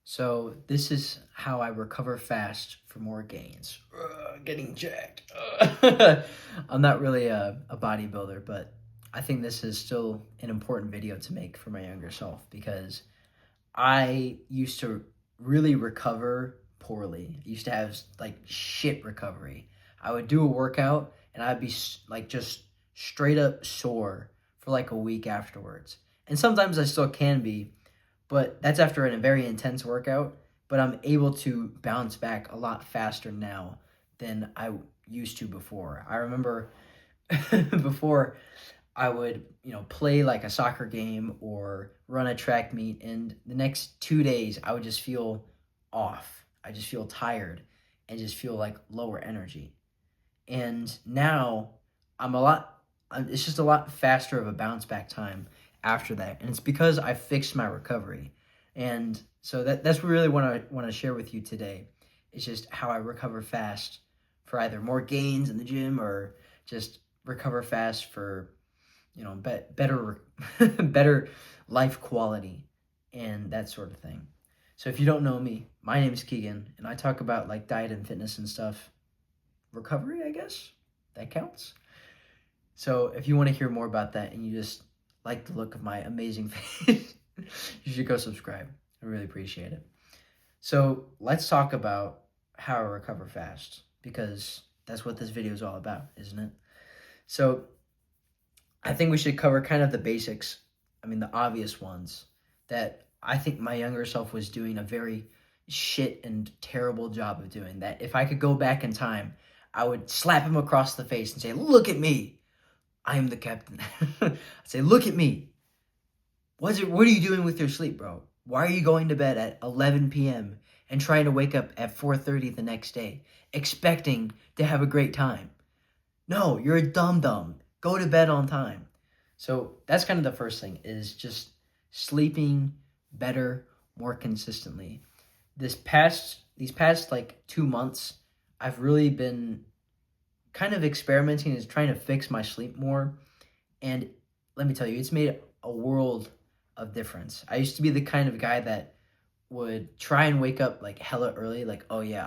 So this is how I recover fast for more gains. Getting jacked. I'm not really a bodybuilder, but I think this is still an important video to make for my younger self because I used to really recover poorly. I used to have like shit recovery. I would do a workout and I'd be like just straight up sore for like a week afterwards. And sometimes I still can be, but that's after a very intense workout. But I'm able to bounce back a lot faster now than I used to before. I remember before I would, play like a soccer game or run a track meet, and the next 2 days I would just feel off. I just feel tired and just feel like lower energy. And now I'm a lot. It's just a lot faster of a bounce back time after that, and it's because I fixed my recovery. And so that's really what I want to share with you today. It's just how I recover fast for either more gains in the gym or just recover fast for better better life quality and that sort of thing. So if you don't know me, my name is Keegan, and I talk about like diet and fitness and stuff. Recovery, I guess that counts. So if you want to hear more about that and you just like the look of my amazing face, you should go subscribe. I really appreciate it. So let's talk about how I recover fast because that's what this video is all about, isn't it? So I think we should cover kind of the basics. I mean, the obvious ones that I think my younger self was doing a very shit and terrible job of doing. That if I could go back in time, I would slap him across the face and say, "Look at me. I am the captain." I'd say, "Look at me. What are you doing with your sleep, bro? Why are you going to bed at 11 p.m. and trying to wake up at 4:30 the next day, expecting to have a great time? No, you're a dum-dum. Go to bed on time." So that's kind of the first thing is just sleeping better, more consistently. These past like 2 months, I've really been kind of experimenting is trying to fix my sleep more. And let me tell you, it's made a world of difference. I used to be the kind of guy that would try and wake up like hella early, like, oh yeah,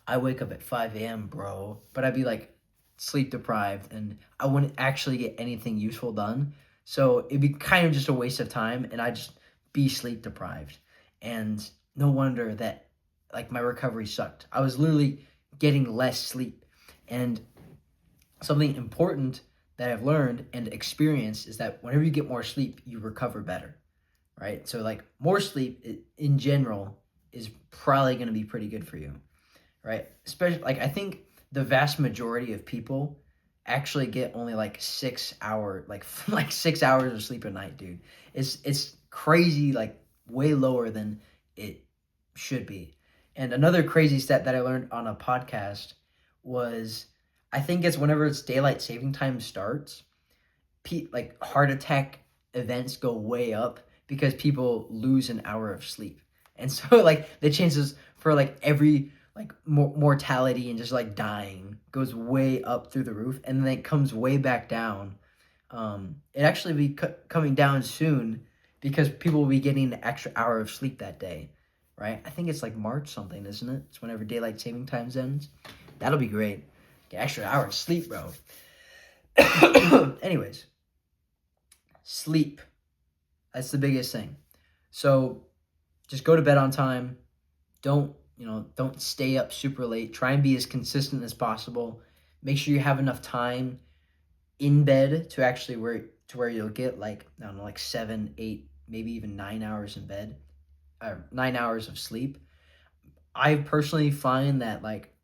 I wake up at 5 a.m., bro. But I'd be like sleep deprived and I wouldn't actually get anything useful done. So it'd be kind of just a waste of time and I'd just be sleep deprived. And no wonder that like my recovery sucked. I was literally getting less sleep. And something important that I've learned and experienced is that whenever you get more sleep, you recover better, right? So like more sleep in general is probably going to be pretty good for you, right? Especially like I think the vast majority of people actually get only like 6 hour like 6 hours of sleep a night, dude. It's crazy, like way lower than it should be. And another crazy stat that I learned on a podcast was I think it's whenever it's daylight saving time starts, like heart attack events go way up because people lose an hour of sleep. And so like the chances for like every like mortality and just like dying goes way up through the roof and then it comes way back down. It actually be coming down soon because people will be getting an extra hour of sleep that day, right? I think it's like March something, isn't it? It's whenever daylight saving times ends. That'll be great. Get extra hour of sleep, bro. Anyways, sleep. That's the biggest thing. So just go to bed on time. Don't stay up super late. Try and be as consistent as possible. Make sure you have enough time in bed to actually where you'll get like, I don't know, like 7, 8, maybe even 9 hours in bed, 9 hours of sleep. I personally find that like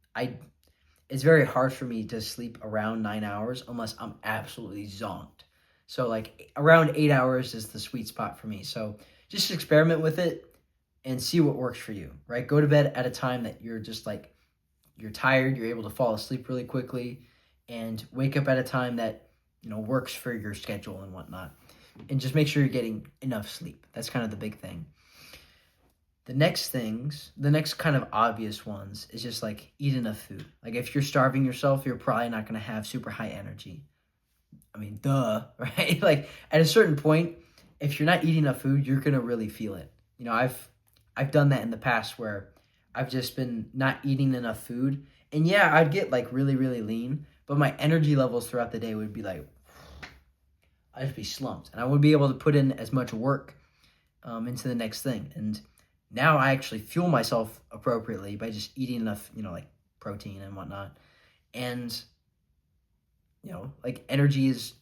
it's very hard for me to sleep around 9 hours unless I'm absolutely zonked. So like around 8 hours is the sweet spot for me. So just experiment with it and see what works for you, right? Go to bed at a time that you're just like, you're tired, you're able to fall asleep really quickly, and wake up at a time that, works for your schedule and whatnot. And just make sure you're getting enough sleep. That's kind of the big thing. The next kind of obvious ones is just like eat enough food. Like if you're starving yourself, you're probably not going to have super high energy. I mean, duh, right? Like at a certain point, if you're not eating enough food, you're going to really feel it. I've done that in the past where I've just been not eating enough food. And yeah, I'd get like really, really lean, but my energy levels throughout the day would be like, I'd just be slumped. And I wouldn't be able to put in as much work into the next thing. And now I actually fuel myself appropriately by just eating enough, like protein and whatnot. And, like energy is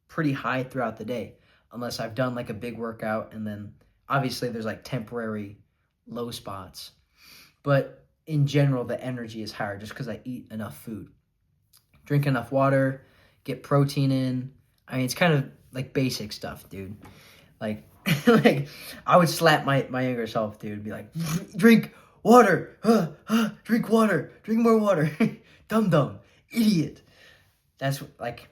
pretty high throughout the day, unless I've done like a big workout, and then obviously there's like temporary low spots. But in general, the energy is higher just because I eat enough food, drink enough water, get protein in. I mean, it's kind of like basic stuff, dude. Like, like I would slap my younger self, dude, be like, drink water, drink water, drink more water, dumb, idiot. That's like,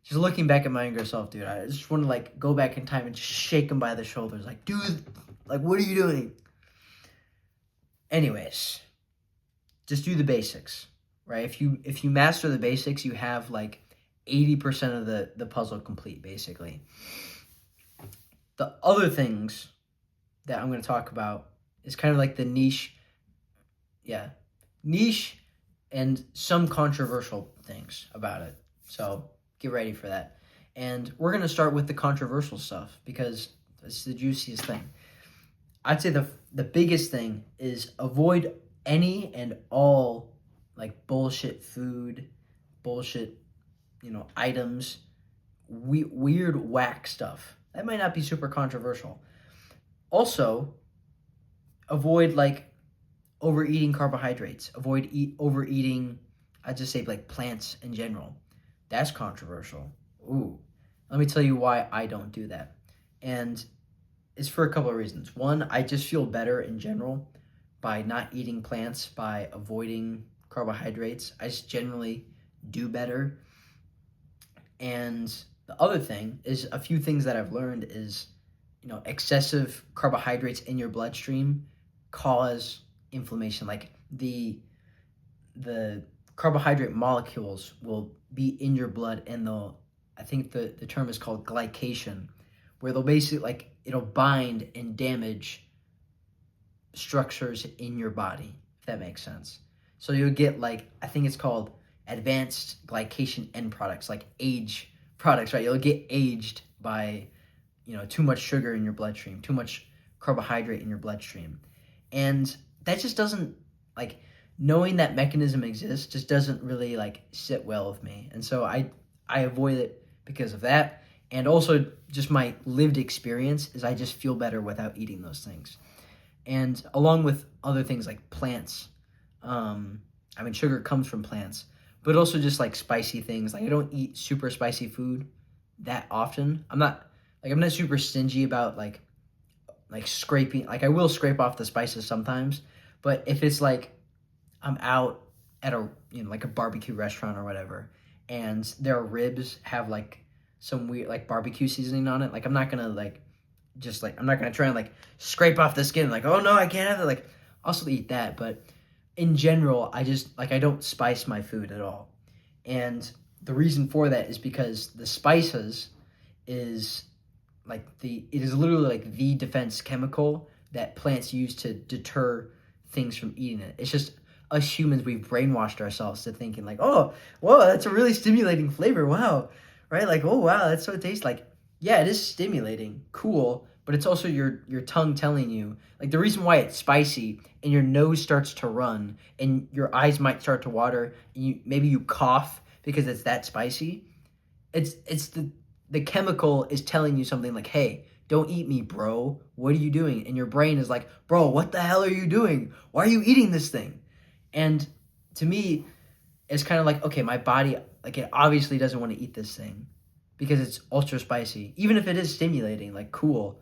just looking back at my younger self, dude, I just want to like go back in time and just shake him by the shoulders, like, dude, like, what are you doing? Anyways, just do the basics, right? If you master the basics, you have like 80% of the puzzle complete, basically. The other things that I'm going to talk about is kind of like the niche and some controversial things about it. So get ready for that. And we're going to start with the controversial stuff because it's the juiciest thing. I'd say the biggest thing is avoid any and all like bullshit food, bullshit, items, weird whack stuff. That might not be super controversial. Also, avoid like overeating carbohydrates. Avoid overeating, I'd just say like plants in general. That's controversial. Ooh. Let me tell you why I don't do that. And it's for a couple of reasons. One, I just feel better in general by not eating plants, by avoiding carbohydrates. I just generally do better. And the other thing is a few things that I've learned is, excessive carbohydrates in your bloodstream cause inflammation. Like the carbohydrate molecules will be in your blood and I think the term is called glycation, where they'll basically like it'll bind and damage structures in your body, if that makes sense. So you'll get like, I think it's called advanced glycation end products, like age products, right? You'll get aged by, too much sugar in your bloodstream, too much carbohydrate in your bloodstream. And that just doesn't, like, knowing that mechanism exists just doesn't really like sit well with me. And so I avoid it because of that. And also just my lived experience is I just feel better without eating those things. And along with other things like plants, sugar comes from plants, but also just like spicy things. Like I don't eat super spicy food that often. I'm not super stingy about like scraping. Like I will scrape off the spices sometimes, but if it's like I'm out at a like a barbecue restaurant or whatever, and their ribs have like some weird like barbecue seasoning on it, like I'm not gonna I'm not gonna try and like scrape off the skin. Like, oh no, I can't have it. Like I'll still eat that, but in general, I just like I don't spice my food at all. And the reason for that is because the spices is like it is literally like the defense chemical that plants use to deter things from eating it. It's just us humans, we've brainwashed ourselves to thinking like, oh, whoa, that's a really stimulating flavor. Wow. Right? Like, oh wow, that's what it tastes like. Yeah, it is stimulating, cool, but it's also your tongue telling you, like the reason why it's spicy and your nose starts to run and your eyes might start to water and maybe you cough because it's that spicy. It's the chemical is telling you something like, hey, don't eat me, bro. What are you doing? And your brain is like, bro, what the hell are you doing? Why are you eating this thing? And to me, it's kind of like, okay, my body, like it obviously doesn't want to eat this thing because it's ultra spicy. Even if it is stimulating, like cool.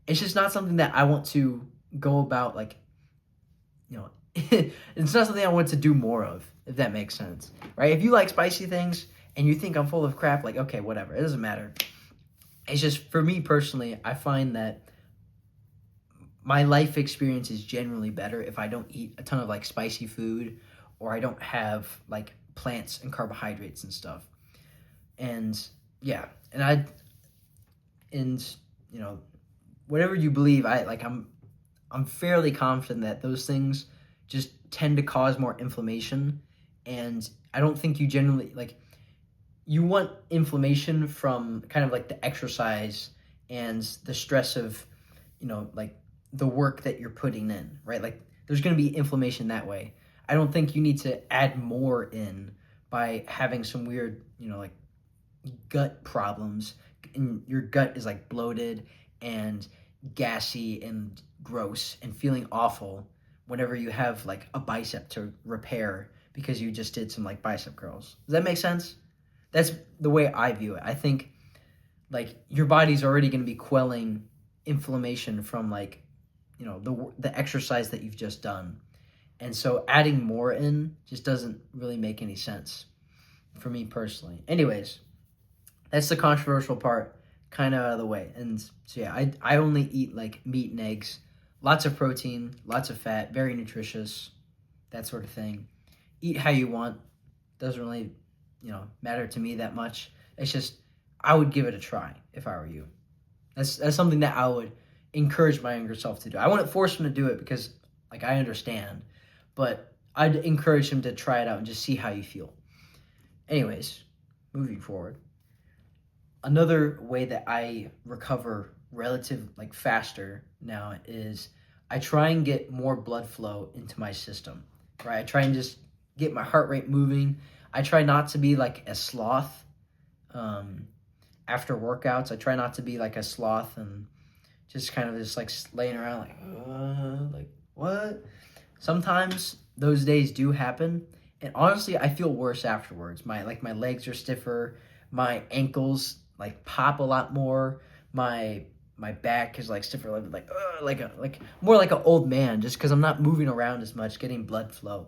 It's just not something that I want to go about like, it's not something I want to do more of, if that makes sense, right? If you like spicy things and you think I'm full of crap, like, okay, whatever, it doesn't matter. It's just, for me personally, I find that my life experience is generally better if I don't eat a ton of like spicy food or I don't have like plants and carbohydrates and stuff. And yeah, and whatever you believe, I'm fairly confident that those things just tend to cause more inflammation, and I don't think you generally like you want inflammation from kind of like the exercise and the stress of, like the work that you're putting in, right? Like there's going to be inflammation that way. I don't think you need to add more in by having some weird, like gut problems, and your gut is like bloated and gassy and gross and feeling awful whenever you have like a bicep to repair because you just did some like bicep curls. Does that make sense? That's the way I view it. I think like your body's already going to be quelling inflammation from like, the exercise that you've just done. And so adding more in just doesn't really make any sense for me personally. Anyways, that's the controversial part kind of out of the way. And so yeah, I only eat like meat and eggs, lots of protein, lots of fat, very nutritious, that sort of thing. Eat how you want. Doesn't really, matter to me that much. It's just I would give it a try if I were you. That's something that I would encourage my younger self to do. I wouldn't force him to do it because like I understand, but I'd encourage him to try it out and just see how you feel. Anyways, moving forward. Another way that I recover relative like faster now is I try and get more blood flow into my system. Right? I try and just get my heart rate moving. I try not to be like a sloth after workouts. I try not to be like a sloth and just kind of just like laying around like what? Sometimes those days do happen, and honestly, I feel worse afterwards. My legs are stiffer, my ankles like pop a lot more, my back is like stiffer, like more like an old man, just because I'm not moving around as much, getting blood flow.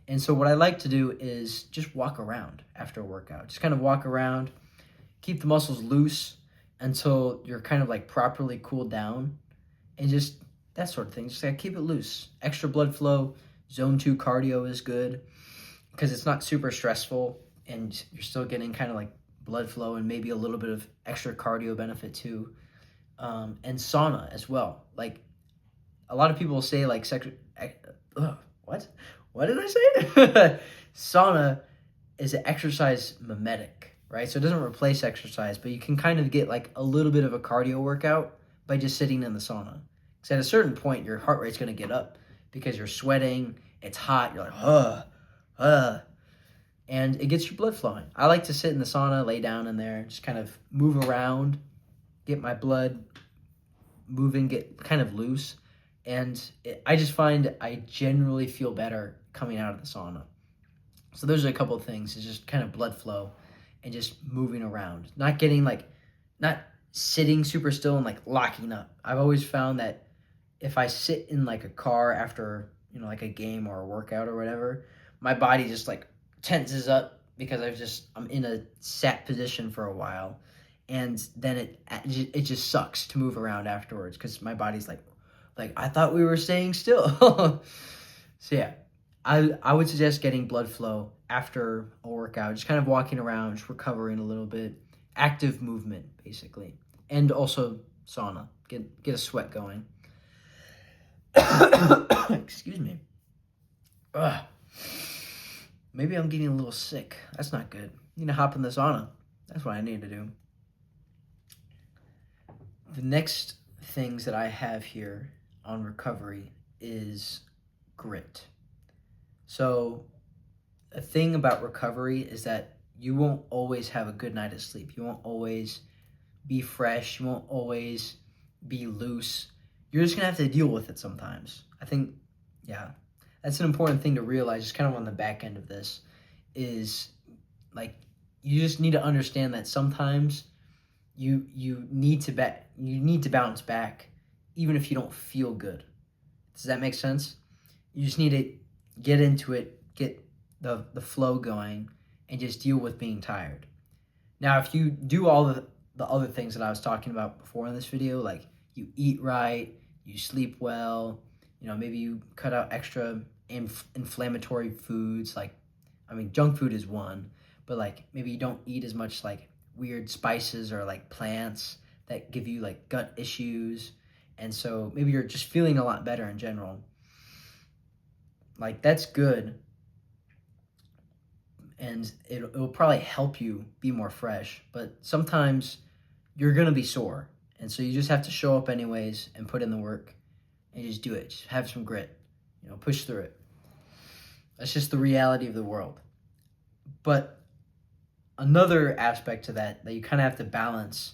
And so what I like to do is just walk around after a workout. Just kind of walk around, keep the muscles loose until you're kind of like properly cooled down, and just that sort of thing. Just like keep it loose. Extra blood flow, zone 2 cardio is good because it's not super stressful and you're still getting kind of like blood flow and maybe a little bit of extra cardio benefit too. And sauna as well. Like a lot of people say like what? What did I say? Sauna is an exercise mimetic, right? So it doesn't replace exercise, but you can kind of get like a little bit of a cardio workout by just sitting in the sauna. Because at a certain point, your heart rate's going to get up because you're sweating, it's hot, you're like, and it gets your blood flowing. I like to sit in the sauna, lay down in there, just kind of move around, get my blood moving, get kind of loose. And I just find I generally feel better coming out of the sauna. So those are a couple of things. It's just kind of blood flow and just moving around. Not sitting super still and like locking up. I've always found that if I sit in like a car after, like a game or a workout or whatever, my body just like tenses up because I'm in a sat position for a while. And then it just sucks to move around afterwards because my body's like I thought we were staying still. So yeah, I would suggest getting blood flow after a workout, just kind of walking around, just recovering a little bit, active movement basically, and also sauna, get a sweat going. Excuse me. Ugh. Maybe I'm getting a little sick. That's not good. Need to hop in the sauna. That's what I need to do. The next things that I have here on recovery is grit. So a thing about recovery is that you won't always have a good night of sleep. You won't always be fresh. You won't always be loose. You're just going to have to deal with it sometimes. I think, yeah, that's an important thing to realize, just kind of on the back end of this, is like you just need to understand that sometimes you need to bounce back even if you don't feel good. Does that make sense? You just need to get into it, get the flow going, and just deal with being tired. Now, if you do all the other things that I was talking about before in this video, like you eat right, you sleep well, maybe you cut out extra inflammatory foods, junk food is one, but like maybe you don't eat as much like weird spices or like plants that give you like gut issues, And so maybe you're just feeling a lot better in general. Like, that's good. And it'll probably help you be more fresh. But sometimes you're going to be sore. And so you just have to show up anyways and put in the work and just do it. Just have some grit, push through it. That's just the reality of the world. But another aspect to that you kind of have to balance,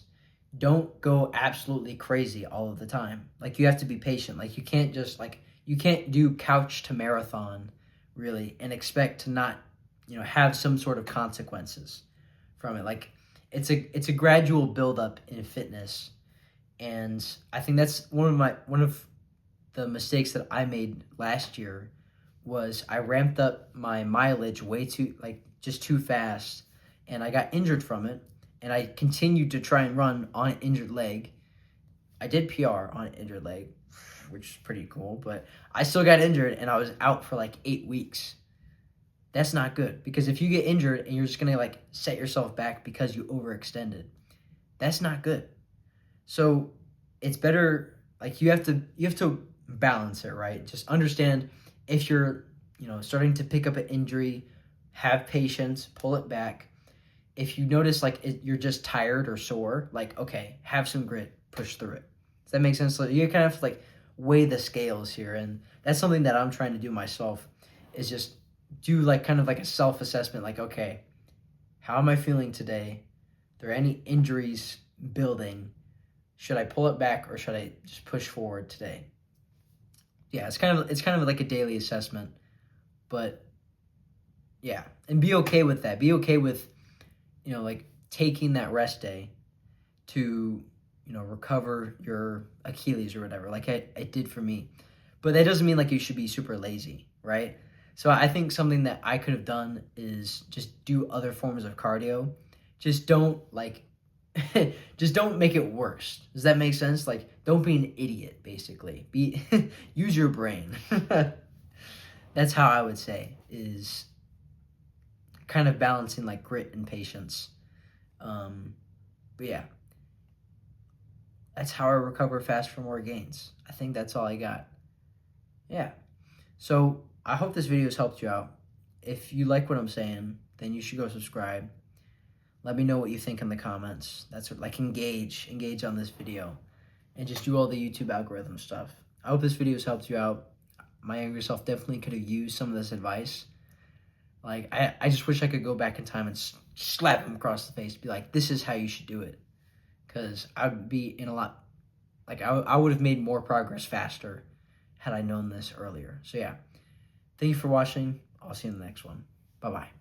don't go absolutely crazy all of the time. Like, you have to be patient. Like, you can't just, you can't do couch to marathon, really, and expect to not, have some sort of consequences from it. Like, it's a gradual buildup in fitness. And I think that's one of the mistakes that I made last year was I ramped up my mileage way too, just too fast, and I got injured from it, and I continued to try and run on an injured leg. I did PR on an injured leg, which is pretty cool, but I still got injured, and I was out for 8 weeks. That's not good, because if you get injured and you're just going to set yourself back because you overextended, that's not good. So it's better, you have to balance it, right? Just understand if you're, starting to pick up an injury, have patience, pull it back. If you notice you're just tired or sore, okay, have some grit, push through it. Does that make sense? So you kind of have to weigh the scales here, and that's something that I'm trying to do myself, is just do kind of a self-assessment, okay, how am I feeling today? Are there any injuries building? Should I pull it back or should I just push forward today? Yeah, it's kind of like a daily assessment, but yeah, and be okay with that. Be okay with, taking that rest day to, recover your Achilles or whatever, like I did for me. But that doesn't mean you should be super lazy, right? So I think something that I could have done is just do other forms of cardio. Just don't just don't make it worse. Does that make sense? Don't be an idiot, basically. Use your brain. That's how I would say, is kind of balancing grit and patience. But yeah, that's how I recover fast for more gains. I think that's all I got. Yeah. So I hope this video has helped you out. If you like what I'm saying, then you should go subscribe. Let me know what you think in the comments. That's what, engage on this video, and just do all the YouTube algorithm stuff. I hope this video has helped you out. My younger self definitely could have used some of this advice. I just wish I could go back in time and slap him across the face, be like, this is how you should do it. Because I would be in a lot, I would have made more progress faster had I known this earlier. So yeah, thank you for watching. I'll see you in the next one. Bye-bye.